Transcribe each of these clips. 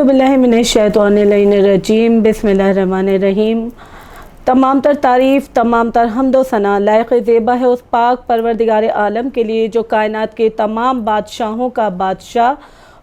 اعوذ باللہ من الشیطان الرجیم، بسم اللہ الرحمن الرحیم۔ تمام تر تعریف، تمام تر حمد و ثنا لائق زیبا ہے اس پاک پروردگار عالم کے لیے جو کائنات کے تمام بادشاہوں کا بادشاہ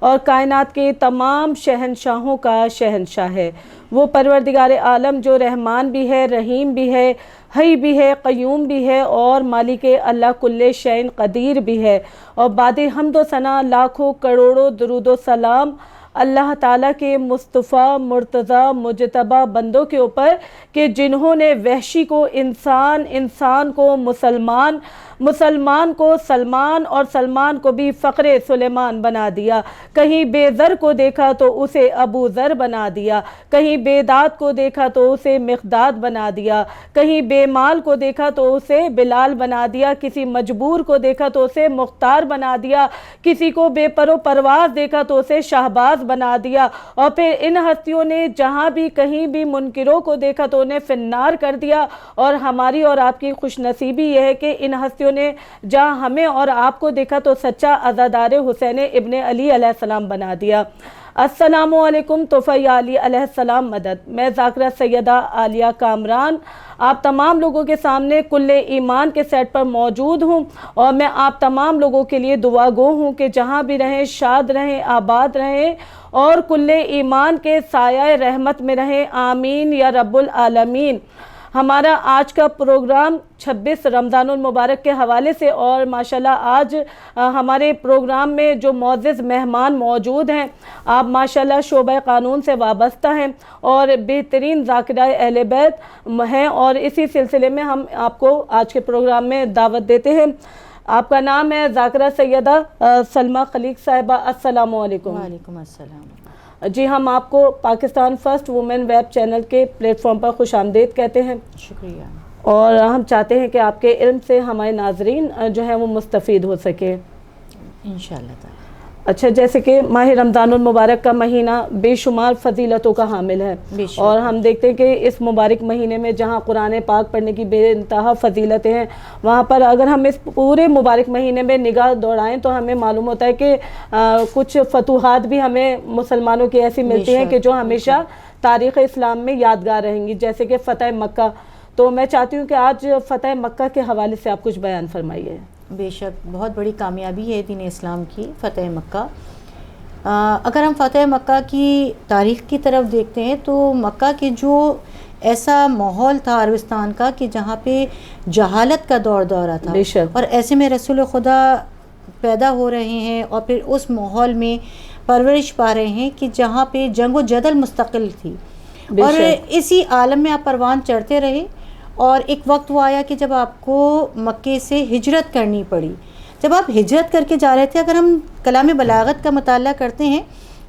اور کائنات کے تمام شہنشاہوں کا شہنشاہ ہے۔ وہ پروردگار عالم جو رحمان بھی ہے، رحیم بھی ہے، حی بھی ہے، قیوم بھی ہے اور مالک اللہ کل شیء قدیر بھی ہے۔ اور بعد حمد و ثنا لاکھوں کروڑوں درود و سلام اللہ تعالیٰ کے مصطفیٰ مرتضیٰ مجتبیٰ بندوں کے اوپر کہ جنہوں نے وحشی کو انسان، انسان کو مسلمان، مسلمان کو سلمان اور سلمان کو بھی فخر سلیمان بنا دیا۔ کہیں بے ذر کو دیکھا تو اسے ابو ذر بنا دیا، کہیں بے داد کو دیکھا تو اسے مقداد بنا دیا، کہیں بے مال کو دیکھا تو اسے بلال بنا دیا، کسی مجبور کو دیکھا تو اسے مختار بنا دیا، کسی کو بے پر و پرواز دیکھا تو اسے شہباز بنا دیا۔ اور پھر ان ہستیوں نے جہاں بھی کہیں بھی منکروں کو دیکھا تو انہیں فنار کر دیا۔ اور ہماری اور آپ کی خوش نصیبی یہ ہے کہ ان ہستیوں نے جہاں ہمیں اور آپ کو دیکھا تو سچا عزادار حسین ابن علی علیہ السلام بنا دیا۔ السلام علیکم تحفہ علی علیہ السلام مدد۔ میں ذاکرہ سیدہ عالیہ کامران آپ تمام لوگوں کے سامنے کل ایمان کے سیٹ پر موجود ہوں، اور میں آپ تمام لوگوں کے لیے دعا گو ہوں کہ جہاں بھی رہیں شاد رہیں، آباد رہیں اور کل ایمان کے سایہ رحمت میں رہیں، آمین یا رب العالمین۔ ہمارا آج کا پروگرام 26 رمضان المبارک کے حوالے سے، اور ماشاءاللہ آج ہمارے پروگرام میں جو معزز مہمان موجود ہیں، آپ ماشاءاللہ شعبہ قانون سے وابستہ ہیں اور بہترین ذاکرہ اہل بیت ہیں، اور اسی سلسلے میں ہم آپ کو آج کے پروگرام میں دعوت دیتے ہیں۔ آپ کا نام ہے ذاکرہ سیدہ سلمہ خلیق صاحبہ، السلام علیکم۔ وعلیکم السلام۔ جی، ہم آپ کو Pakistan first woman web channel کے پلیٹ فارم پر خوش آمدید کہتے ہیں۔ شکریہ۔ اور ہم چاہتے ہیں کہ آپ کے علم سے ہمارے ناظرین جو ہیں وہ مستفید ہو سکے انشاءاللہ تعالی۔ اچھا، جیسے کہ ماہ رمضان المبارک کا مہینہ بے شمار فضیلتوں کا حامل ہے، اور ہم دیکھتے ہیں کہ اس مبارک مہینے میں جہاں قرآن پاک پڑھنے کی بے انتہا فضیلتیں ہیں، وہاں پر اگر ہم اس پورے مبارک مہینے میں نگاہ دوڑائیں تو ہمیں معلوم ہوتا ہے کہ کچھ فتوحات بھی ہمیں مسلمانوں کی ایسی ملتی ہیں کہ جو ہمیشہ تاریخ اسلام میں یادگار رہیں گی، جیسے کہ فتح مکہ۔ تو میں چاہتی ہوں کہ آج فتح مکہ کے حوالے سے آپ کچھ بیان فرمائیے۔ بے شک بہت بڑی کامیابی ہے دین اسلام کی فتح مکہ۔ اگر ہم فتح مکہ کی تاریخ کی طرف دیکھتے ہیں تو مکہ کے جو ایسا ماحول تھا عربستان کا کہ جہاں پہ جہالت کا دورہ تھا، اور ایسے میں رسول خدا پیدا ہو رہے ہیں اور پھر اس ماحول میں پرورش پا رہے ہیں کہ جہاں پہ جنگ و جدل مستقل تھی، اور اسی عالم میں آپ پروان چڑھتے رہے۔ اور ایک وقت وہ آیا کہ جب آپ کو مکے سے ہجرت کرنی پڑی۔ جب آپ ہجرت کر کے جا رہے تھے، اگر ہم کلام بلاغت کا مطالعہ کرتے ہیں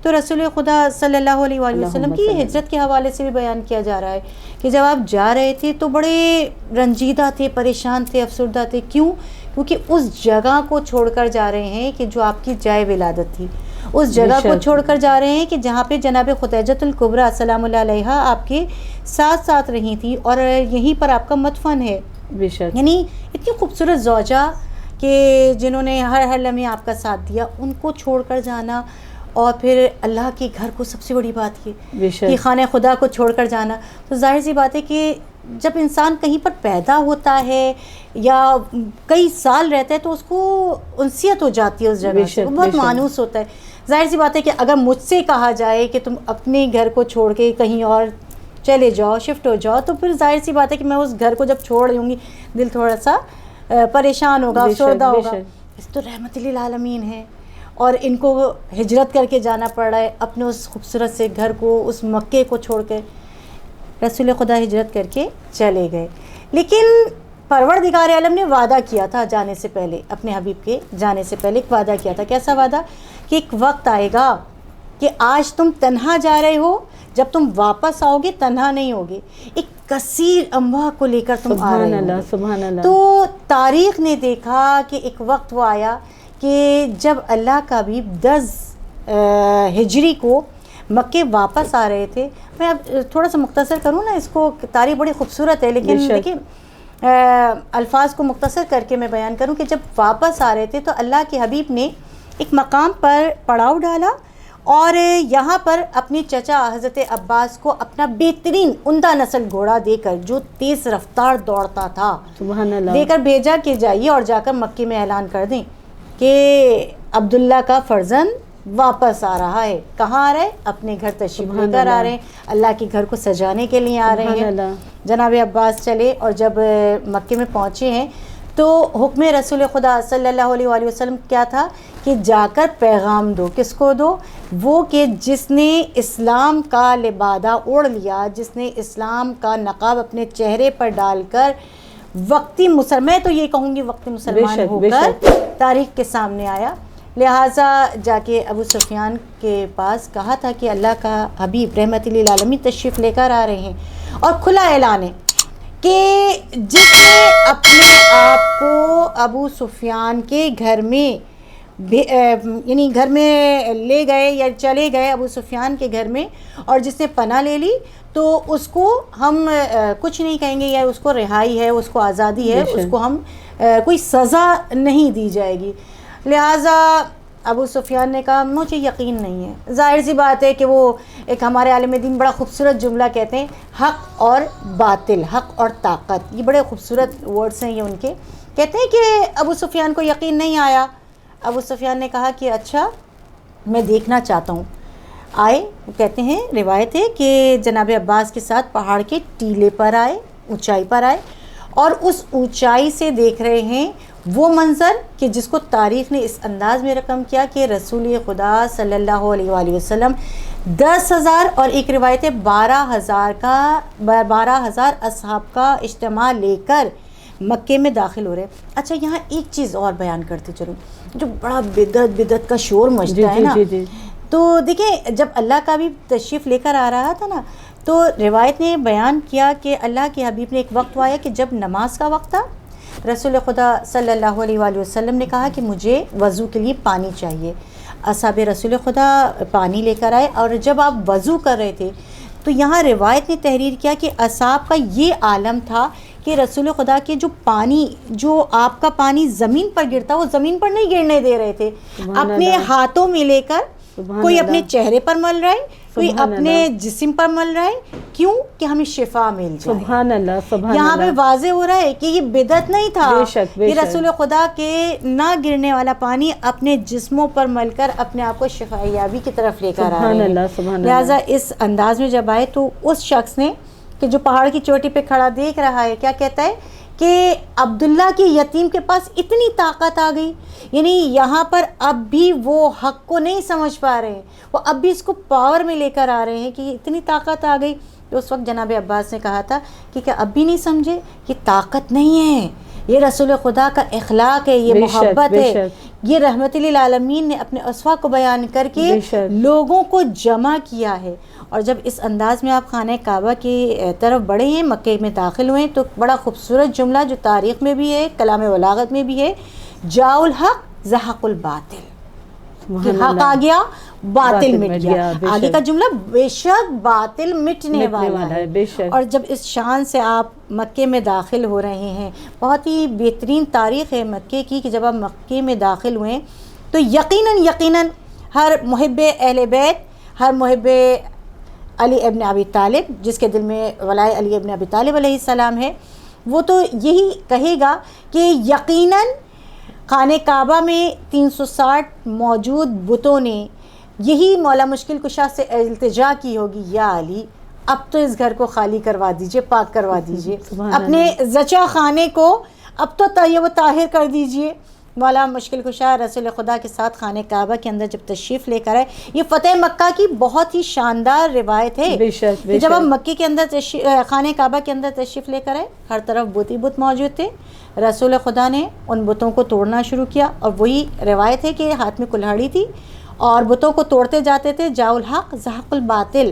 تو رسول خدا صلی اللہ علیہ وآلہ وسلم کی ہجرت کے حوالے سے بھی بیان کیا جا رہا ہے کہ جب آپ جا رہے تھے تو بڑے رنجیدہ تھے، پریشان تھے، افسردہ تھے۔ کیوں؟ کیونکہ اس جگہ کو چھوڑ کر جا رہے ہیں کہ جو آپ کی جائے ولادت تھی، اس جگہ کو چھوڑ کر جا رہے ہیں کہ جہاں پہ جناب خدیجۃ الکبریٰ سلام اللہ علیہا آپ کے ساتھ ساتھ رہی تھی، اور یہیں پر آپ کا مدفن ہے۔ یعنی اتنی خوبصورت زوجہ کہ جنہوں نے ہر لمحے آپ کا ساتھ دیا، ان کو چھوڑ کر جانا، اور پھر اللہ کے گھر کو سب سے بڑی بات کہ خانہ خدا کو چھوڑ کر جانا، تو ظاہر سی بات ہے کہ جب انسان کہیں پر پیدا ہوتا ہے یا کئی سال رہتا ہے تو اس کو انسیت ہو جاتی ہے اس جگہ سے، وہ بہت مانوس ہوتا ہے۔ ظاہر سی بات ہے کہ اگر مجھ سے کہا جائے کہ تم اپنے گھر کو چھوڑ کے کہیں اور چلے جاؤ، شفٹ ہو جاؤ، تو پھر ظاہر سی بات ہے کہ میں اس گھر کو جب چھوڑ رہی ہوں گی دل تھوڑا سا پریشان ہوگا، افسردہ ہوگا۔ اس تو رحمت للعالمین ہے، اور ان کو ہجرت کر کے جانا پڑ رہا ہے اپنے اس خوبصورت سے گھر کو، اس مکے کو چھوڑ کے۔ رسول خدا ہجرت کر کے چلے گئے، لیکن پروردگار عالم نے وعدہ کیا تھا جانے سے پہلے، اپنے حبیب کے جانے سے پہلے ایک وعدہ کیا تھا۔ کیسا وعدہ؟ کہ ایک وقت آئے گا کہ آج تم تنہا جا رہے ہو، جب تم واپس آؤ گے تنہا نہیں ہوگے، ایک کثیر امواج کو لے کر تم آ رہے ہو۔ سبحان اللہ۔ تو تاریخ نے دیکھا کہ ایک وقت وہ آیا کہ جب اللہ کا حبیب 10 ہجری کو مکے واپس آ رہے تھے۔ میں اب تھوڑا سا مختصر کروں نا، اس کو تاریخ بڑی خوبصورت ہے، لیکن دیکھیں الفاظ کو مختصر کر کے میں بیان کروں کہ جب واپس آ رہے تھے تو اللہ کے حبیب نے ایک مقام پر پڑاؤ ڈالا، اور یہاں پر اپنی چچا حضرت عباس کو اپنا بہترین عمدہ نسل گھوڑا دے کر، جو تیز رفتار دوڑتا تھا، سبحان اللہ، دے کر بھیجا کہ جائیے اور جا کر مکے میں اعلان کر دیں کہ عبداللہ کا فرزند واپس آ رہا ہے. کہاں آ رہے؟ اپنے گھر تشریف لے کر آ رہے ہیں، اللہ کے گھر کو سجانے کے لیے آ رہے ہیں. جناب عباس چلے اور جب مکے میں پہنچے ہیں تو حکم رسول خدا صلی اللہ علیہ وآلہ وسلم کیا تھا کہ جا کر پیغام دو. کس کو دو؟ وہ کہ جس نے اسلام کا لبادہ اوڑھ لیا، جس نے اسلام کا نقاب اپنے چہرے پر ڈال کر وقتی میں تو یہ کہوں گی وقتی مسلمان ہو کر تاریخ کے سامنے آیا. لہٰذا جا کے ابو سفیان کے پاس کہا تھا کہ اللہ کا حبیب رحمت للعالمین تشریف لے کر آ رہے ہیں، اور کھلا اعلان ہے کہ جس نے اپنے آپ کو ابو سفیان کے گھر میں یعنی گھر میں لے گئے یا چلے گئے ابو سفیان کے گھر میں، اور جس نے پناہ لے لی تو اس کو ہم کچھ نہیں کہیں گے، یا اس کو رہائی ہے، اس کو آزادی ہے، اس کو ہم کوئی سزا نہیں دی جائے گی. لہٰذا ابو سفیان نے کہا مجھے یقین نہیں ہے. ظاہر سی بات ہے کہ وہ ایک ہمارے عالم دین بڑا خوبصورت جملہ کہتے ہیں، حق اور باطل، حق اور طاقت، یہ بڑے خوبصورت ورڈز ہیں یہ ان کے. کہتے ہیں کہ ابو سفیان کو یقین نہیں آیا. ابو سفیان نے کہا کہ اچھا میں دیکھنا چاہتا ہوں. آئے، کہتے ہیں روایت ہے کہ جناب عباس کے ساتھ پہاڑ کے ٹیلے پر آئے، اونچائی پر آئے، اور اس اونچائی سے دیکھ رہے ہیں وہ منظر کہ جس کو تاریخ نے اس انداز میں رقم کیا کہ رسول خدا صلی اللہ علیہ وآلہ وسلم 10,000 اور ایک روایت ہے 12,000 اصحاب کا اجتماع لے کر مکے میں داخل ہو رہے. اچھا یہاں ایک چیز اور بیان کرتے چلوں، جو بڑا بدعت کا شور مچتا ہے نا، تو دیکھیں جب اللہ کا بھی تشریف لے کر آ رہا تھا نا، تو روایت نے بیان کیا کہ اللہ کے حبیب نے ایک وقت آیا کہ جب نماز کا وقت تھا، رسول خدا صلی اللہ علیہ وآلہ وسلم نے کہا کہ مجھے وضو کے لیے پانی چاہیے. اصحاب رسول خدا پانی لے کر آئے، اور جب آپ وضو کر رہے تھے تو یہاں روایت نے تحریر کیا کہ اصحاب کا یہ عالم تھا کہ رسول خدا کے جو آپ کا پانی زمین پر گرتا، وہ زمین پر نہیں گرنے دے رہے تھے، اپنے ہاتھوں میں لے کر کوئی اپنے چہرے پر مل رہا ہے، کوئی اپنے جسم پر مل رہا ہے. کیوں؟ کہ ہمیں شفا مل جائے. سبحان اللہ، سبحان یہاں اللہ. پہ واضح ہو رہا ہے کہ یہ بدعت نہیں تھا، یہ رسول خدا کے نہ گرنے والا پانی اپنے جسموں پر مل کر اپنے آپ کو شفا یابی کی طرف لے کر آ رہے ہیں. لہٰذا اس انداز میں جب آئے تو اس شخص نے کہ جو پہاڑ کی چوٹی پہ کھڑا دیکھ رہا ہے، کیا کہتا ہے کہ عبداللہ کے یتیم کے پاس اتنی طاقت آ گئی، یعنی یہاں پر اب بھی وہ حق کو نہیں سمجھ پا رہے ہیں، وہ اب بھی اس کو پاور میں لے کر آ رہے ہیں کہ اتنی طاقت آ گئی. تو اس وقت جناب عباس نے کہا تھا کہ کیا اب بھی نہیں سمجھے؟ یہ طاقت نہیں ہے، یہ رسول خدا کا اخلاق ہے، یہ محبت ہے، یہ رحمت للعالمین نے اپنے اسوا کو بیان کر کے لوگوں کو جمع کیا ہے. اور جب اس انداز میں آپ خانہ کعبہ کی طرف بڑھے ہیں، مکے میں داخل ہوئے، تو بڑا خوبصورت جملہ جو تاریخ میں بھی ہے، کلام بلاغت میں بھی ہے، جاء الحق زہق الباطل، کہ حق آ گیا باطل مٹ گیا. آگے کا جملہ بے شک باطل مٹنے والا ہے. اور جب اس شان سے آپ مکے میں داخل ہو رہے ہیں، بہت ہی بہترین تاریخ ہے مکے کی کہ جب آپ مکے میں داخل ہوئے تو یقیناً ہر محب اہل بیت، ہر محب علی ابن ابی طالب، جس کے دل میں ولائے علی ابن ابی طالب علیہ السلام ہے، وہ تو یہی کہے گا کہ یقیناً خانہ کعبہ میں 360 موجود بتوں نے یہی مولا مشکل کشا سے التجا کی ہوگی، یا علی اب تو اس گھر کو خالی کروا دیجئے، پاک کروا دیجئے، اپنے زچا خانے کو اب تو طیب و طاہر کر دیجئے. مولا مشکل کشا رسول خدا کے ساتھ خانہ کعبہ کے اندر جب تشریف لے کر آئے، یہ فتح مکہ کی بہت ہی شاندار روایت ہے کہ جب ہم مکے کے اندر خانہ کعبہ کے اندر تشریف لے کر آئے، ہر طرف بت ہی بت موجود تھے. رسول خدا نے ان بتوں کو توڑنا شروع کیا، اور وہی روایت ہے کہ ہاتھ میں کلہاڑی تھی اور بتوں کو توڑتے جاتے تھے. جاء الحق زہق الباطل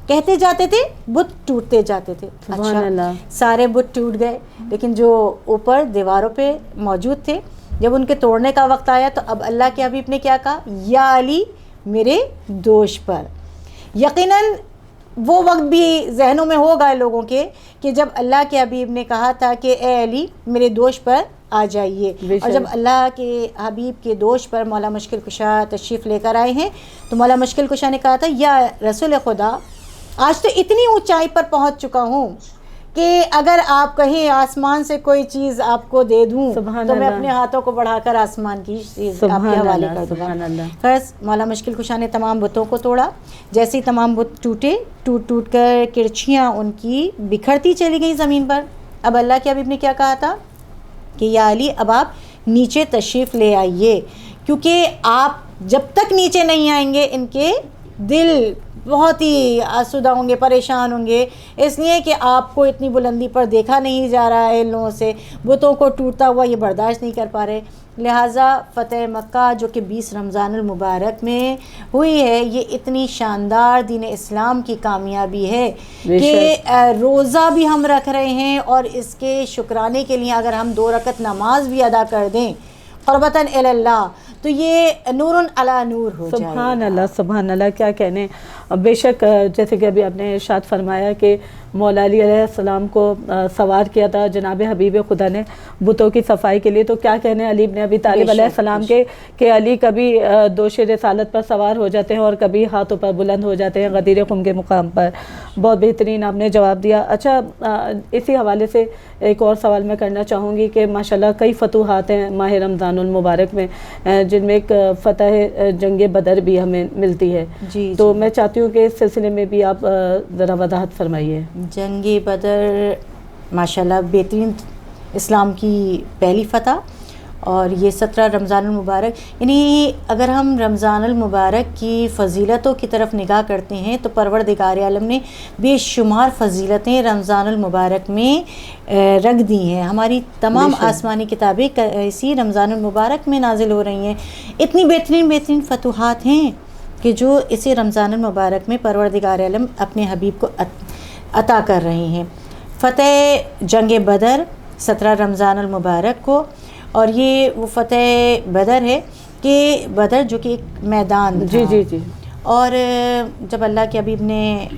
کہتے جاتے تھے، بت ٹوٹتے جاتے تھے. اچھا سارے بت ٹوٹ گئے، لیکن جو اوپر دیواروں پہ موجود تھے، جب ان کے توڑنے کا وقت آیا تو اب اللہ کے حبیب نے کیا کہا؟ یا علی میرے دوش پر. یقیناً وہ وقت بھی ذہنوں میں ہوگا لوگوں کے کہ جب اللہ کے حبیب نے کہا تھا کہ اے علی میرے دوش پر آ جائیے. اور جب اللہ کے حبیب کے دوش پر مولا مشکل کشا تشریف لے کر آئے ہیں تو مولا مشکل کشا نے کہا تھا یا رسول خدا آج تو اتنی اونچائی پر پہنچ چکا ہوں کہ اگر آپ کہیں آسمان سے کوئی چیز آپ کو دے دوں تو میں اپنے ہاتھوں کو بڑھا کر آسمان کی چیز آپ کے حوالے کر دوں گا. خرص مولا مشکل کشا نے تمام بتوں کو توڑا. جیسے ہی تمام بت ٹوٹے ٹوٹ کر کرچیاں ان کی بکھرتی چلی گئی زمین پر. اب اللہ کے حبیب نے کیا کہا تھا کہ یا علی اب آپ نیچے تشریف لے آئیے, کیونکہ آپ جب تک نیچے نہیں آئیں گے ان کے دل بہت ہی آسودہ ہوں گے, پریشان ہوں گے, اس لیے کہ آپ کو اتنی بلندی پر دیکھا نہیں جا رہا ہے ان لوگوں سے, بتوں کو ٹوٹتا ہوا یہ برداشت نہیں کر پا رہے. لہٰذا فتح مکہ جو کہ 20 رمضان المبارک میں ہوئی ہے, یہ اتنی شاندار دین اسلام کی کامیابی ہے کہ روزہ بھی ہم رکھ رہے ہیں اور اس کے شکرانے کے لیے اگر ہم 2 رکعت نماز بھی ادا کر دیں قربتاً الی اللہ تو یہ نور علی نور ہو جائے. سبحان اللہ سبحان اللہ, کیا کہنے. بے شک جیسے کہ ابھی آپ نے ارشاد فرمایا کہ مولا علی علیہ السلام کو سوار کیا تھا جناب حبیب خدا نے بتوں کی صفائی کے لیے, تو کیا کہنے علی ابن ابی طالب علیہ السلام کے کہ علی کبھی دوش رسالت پر سوار ہو جاتے ہیں اور کبھی ہاتھوں پر بلند ہو جاتے ہیں غدیر خم کے مقام پر. بہت بہترین آپ نے جواب دیا. اچھا اسی حوالے سے ایک اور سوال میں کرنا چاہوں گی کہ ماشاءاللہ کئی فتوحات ہیں ماہ رمضان المبارک میں جن میں ایک فتح جنگ بدر بھی ہمیں ملتی ہے. تو میں چاہتی ہوں کہ اس سلسلے میں بھی آپ ذرا وضاحت فرمائیے. جنگ بدر ماشاءاللہ بہترین اسلام کی پہلی فتح, اور یہ 17 رمضان المبارک, یعنی اگر ہم رمضان المبارک کی فضیلتوں کی طرف نگاہ کرتے ہیں تو پروردگار عالم نے بے شمار فضیلتیں رمضان المبارک میں رکھ دی ہیں. ہماری تمام آسمانی کتابیں اسی رمضان المبارک میں نازل ہو رہی ہیں. اتنی بہترین فتوحات ہیں کہ جو اسی رمضان المبارک میں پروردگار عالم اپنے حبیب کو عطا کر رہے ہیں. فتح جنگ بدر 17 رمضان المبارک کو, اور یہ وہ فتح بدر ہے کہ بدر جو کہ ایک میدان تھا. جی اور جب اللہ کے حبیب نے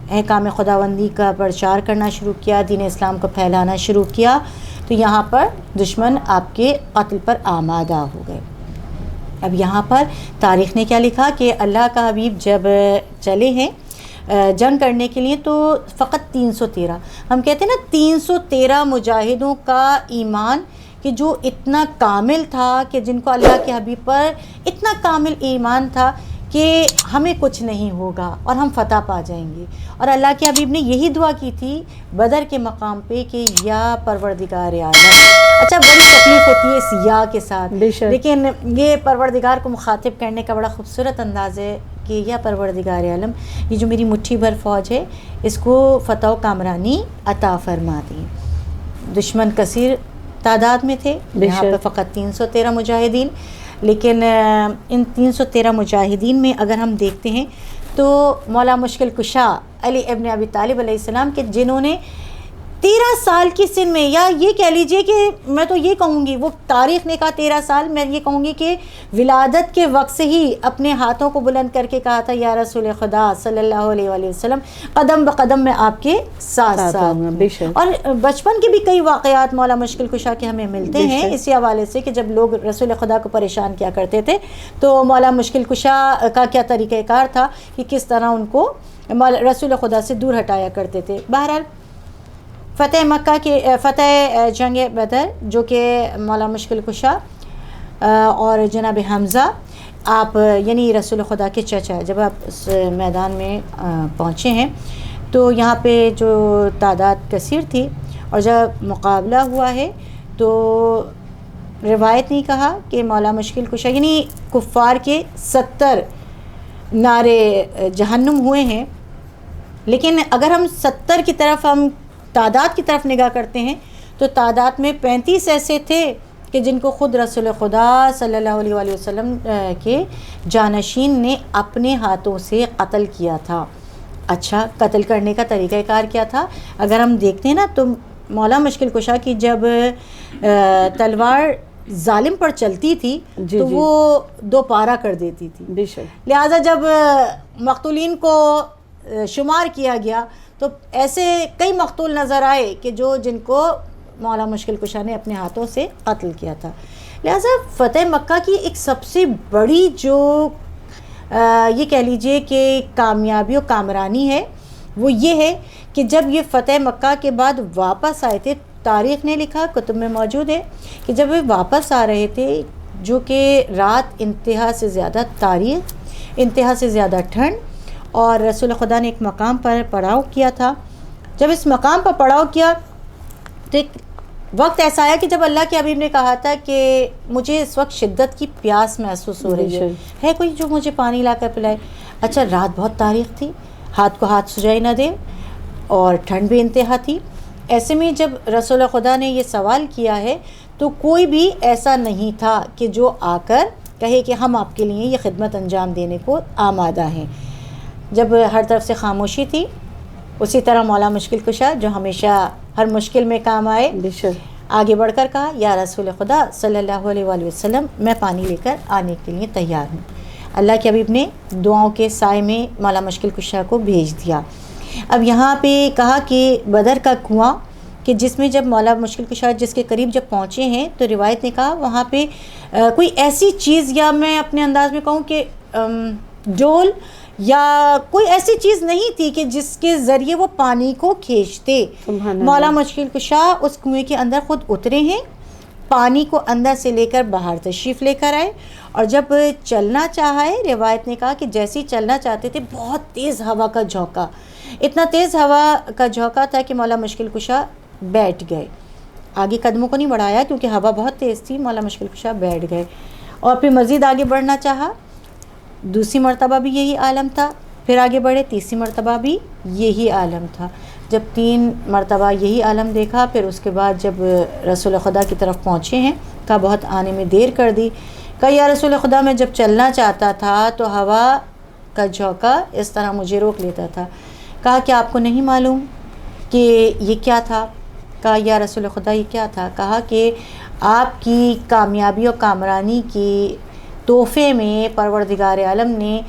احکام خداوندی کا پرچار کرنا شروع کیا, دین اسلام کو پھیلانا شروع کیا, تو یہاں پر دشمن آپ کے قتل پر آمادہ ہو گئے. اب یہاں پر تاریخ نے کیا لکھا کہ اللہ کا حبیب جب چلے ہیں جنگ کرنے کے لیے تو فقط 313, ہم کہتے ہیں نا 313 مجاہدوں کا ایمان کہ جو اتنا کامل تھا, کہ جن کو اللہ کے حبیب پر اتنا کامل ایمان تھا کہ ہمیں کچھ نہیں ہوگا اور ہم فتح پا جائیں گے. اور اللہ کے حبیب نے یہی دعا کی تھی بدر کے مقام پہ کہ یا پروردگار اعظم. اچھا بڑی تکلیف ہوتی ہے اس یا کے ساتھ, لیکن یہ پروردگار کو مخاطب کرنے کا بڑا خوبصورت انداز ہے کہ یا پروردگار عالم, یہ جو میری مٹھی بھر فوج ہے اس کو فتح و کامرانی عطا فرما دی. دشمن کثیر تعداد میں تھے, یہاں پہ فقط 313 مجاہدین, لیکن ان 313 مجاہدین میں اگر ہم دیکھتے ہیں تو مولا مشکل کشا علی ابن ابی طالب علیہ السلام کے جنہوں نے 13 سال کی سن میں, یا یہ کہہ لیجئے کہ میں تو یہ کہوں گی, وہ تاریخ نے کہا 13 سال, میں یہ کہوں گی کہ ولادت کے وقت سے ہی اپنے ہاتھوں کو بلند کر کے کہا تھا یا رسول خدا صلی اللہ علیہ وآلہ وسلم قدم بقدم میں آپ کے ساتھ ساتھ. اور بچپن کے بھی کئی واقعات مولا مشکل کشا کے ہمیں ملتے ہیں اسی حوالے سے کہ جب لوگ رسول خدا کو پریشان کیا کرتے تھے تو مولا مشکل کشا کا کیا طریقہ کار تھا کہ کس طرح ان کو رسول خدا سے دور ہٹایا کرتے تھے. بہرحال فتح مکہ کے فتح جنگ بدر جو کہ مولا مشکل کشا اور جناب حمزہ آپ یعنی رسول خدا کے چچا جب آپ اس میدان میں پہنچے ہیں تو یہاں پہ جو تعداد کثیر تھی, اور جب مقابلہ ہوا ہے تو روایت نہیں کہا کہ مولا مشکل کشا یعنی کفار کے 70 نعرے جہنم ہوئے ہیں, لیکن اگر ہم 70 کی طرف ہم تعداد کی طرف نگاہ کرتے ہیں تو تعداد میں 35 ایسے تھے کہ جن کو خود رسول خدا صلی اللہ علیہ وآلہ وسلم کے جانشین نے اپنے ہاتھوں سے قتل کیا تھا. اچھا قتل کرنے کا طریقہ کار کیا تھا اگر ہم دیکھتے ہیں نا تو مولا مشکل کشا کی جب تلوار ظالم پر چلتی تھی تو وہ 2 پارا کر دیتی تھی. لہٰذا جب مقتولین کو شمار کیا گیا تو ایسے کئی مقتول نظر آئے کہ جن کو مولا مشکل کشا نے اپنے ہاتھوں سے قتل کیا تھا. لہٰذا فتح مکہ کی ایک سب سے بڑی جو یہ کہہ لیجئے کہ کامیابی و کامرانی ہے وہ یہ ہے کہ جب یہ فتح مکہ کے بعد واپس آئے تھے، تاریخ نے لکھا، کتب میں موجود ہے کہ جب وہ واپس آ رہے تھے جو کہ رات انتہا سے زیادہ تاریخ، انتہا سے زیادہ ٹھنڈ، اور رسول خدا نے ایک مقام پر پڑاؤ کیا تھا. جب اس مقام پر پڑاؤ کیا تو ایک وقت ایسا آیا کہ جب اللہ کے حبیب نے کہا تھا کہ مجھے اس وقت شدت کی پیاس محسوس ہو رہی ہے کوئی جو مجھے پانی لا کر پلائے. اچھا رات بہت تاریخ تھی، ہاتھ کو ہاتھ سجائی نہ دے، اور ٹھنڈ بھی انتہا تھی. ایسے میں جب رسول خدا نے یہ سوال کیا ہے تو کوئی بھی ایسا نہیں تھا کہ جو آ کر کہے کہ ہم آپ کے لیے یہ خدمت انجام دینے کو آمادہ ہیں. جب ہر طرف سے خاموشی تھی، اسی طرح مولا مشکل کشا جو ہمیشہ ہر مشکل میں کام آئے، آگے بڑھ کر کہا یا رسول خدا صلی اللہ علیہ وآلہ وسلم میں پانی لے کر آنے کے لیے تیار ہوں. اللہ کے حبیب نے دعاؤں کے سائے میں مولا مشکل کشا کو بھیج دیا. اب یہاں پہ کہا کہ بدر کا کنواں کہ جس میں جب مولا مشکل کشا جس کے قریب جب پہنچے ہیں تو روایت نے کہا وہاں پہ کوئی ایسی چیز، یا میں اپنے انداز میں کہوں کہ ڈول یا کوئی ایسی چیز نہیں تھی کہ جس کے ذریعے وہ پانی کو کھینچتے. مولا مشکل کشا اس کنویں کے اندر خود اترے ہیں، پانی کو اندر سے لے کر باہر تشریف لے کر آئے، اور جب چلنا چاہا ہے روایت نے کہا کہ جیسے ہی چلنا چاہتے تھے بہت تیز ہوا کا جھونکا، اتنا تیز ہوا کا جھونکا تھا کہ مولا مشکل کشا بیٹھ گئے. آگے قدموں کو نہیں بڑھایا کیونکہ ہوا بہت تیز تھی، مولا مشکل کشا بیٹھ گئے اور پھر مزید آگے بڑھنا چاہا. دوسری مرتبہ بھی یہی عالم تھا، پھر آگے بڑھے، تیسری مرتبہ بھی یہی عالم تھا. جب 3 مرتبہ یہی عالم دیکھا، پھر اس کے بعد جب رسول خدا کی طرف پہنچے ہیں کہا بہت آنے میں دیر کر دی. کہا یا رسول خدا میں جب چلنا چاہتا تھا تو ہوا کا جھونکا اس طرح مجھے روک لیتا تھا. کہا کہ آپ کو نہیں معلوم کہ یہ کیا تھا؟ کہا یا رسول خدا یہ کیا تھا؟ کہا کہ آپ کی کامیابی اور کامرانی کی تحفے میں پروردگار عالم نے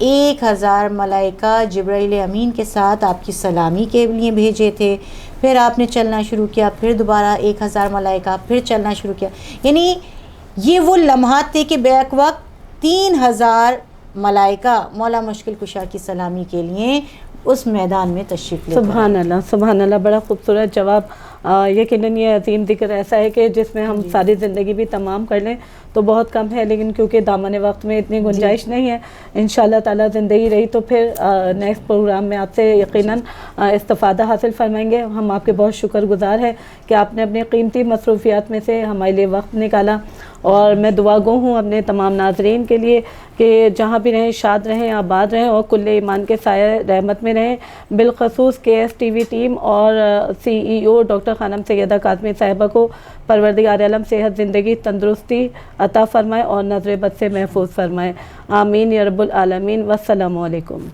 1000 ملائکہ جبرائیل امین کے ساتھ آپ کی سلامی کے لیے بھیجے تھے. پھر آپ نے چلنا شروع کیا، پھر دوبارہ 1000 ملائکہ، پھر چلنا شروع کیا. یعنی یہ وہ لمحات تھے کہ بیک وقت 3000 ملائکہ مولا مشکل کشا کی سلامی کے لیے اس میدان میں تشریف لے. سبحان اللہ، سبحان اللہ، بڑا خوبصورت جواب. یقیناً یہ عظیم ذکر ایسا ہے کہ جس میں ہم ساری زندگی بھی تمام کر لیں تو بہت کم ہے، لیکن کیونکہ دامن وقت میں اتنی گنجائش نہیں ہے. انشاءاللہ تعالیٰ زندگی رہی تو پھر نیکسٹ پروگرام میں آپ سے یقیناً استفادہ حاصل فرمائیں گے. ہم آپ کے بہت شکر گزار ہیں کہ آپ نے اپنی قیمتی مصروفیات میں سے ہمارے لیے وقت نکالا، اور میں دعا گو ہوں اپنے تمام ناظرین کے لیے کہ جہاں بھی رہیں شاد رہیں، آباد رہیں، اور کل ایمان کے سایہ رحمت میں رہیں. بالخصوص KSTV ٹیم اور CEO ڈاکٹر خانم سیدہ کاظمی صاحبہ کو پروردگار عالم صحت، زندگی، تندرستی عطا فرمائے اور نظر بد سے محفوظ فرمائے. آمین یا رب العالمین. والسلام علیکم.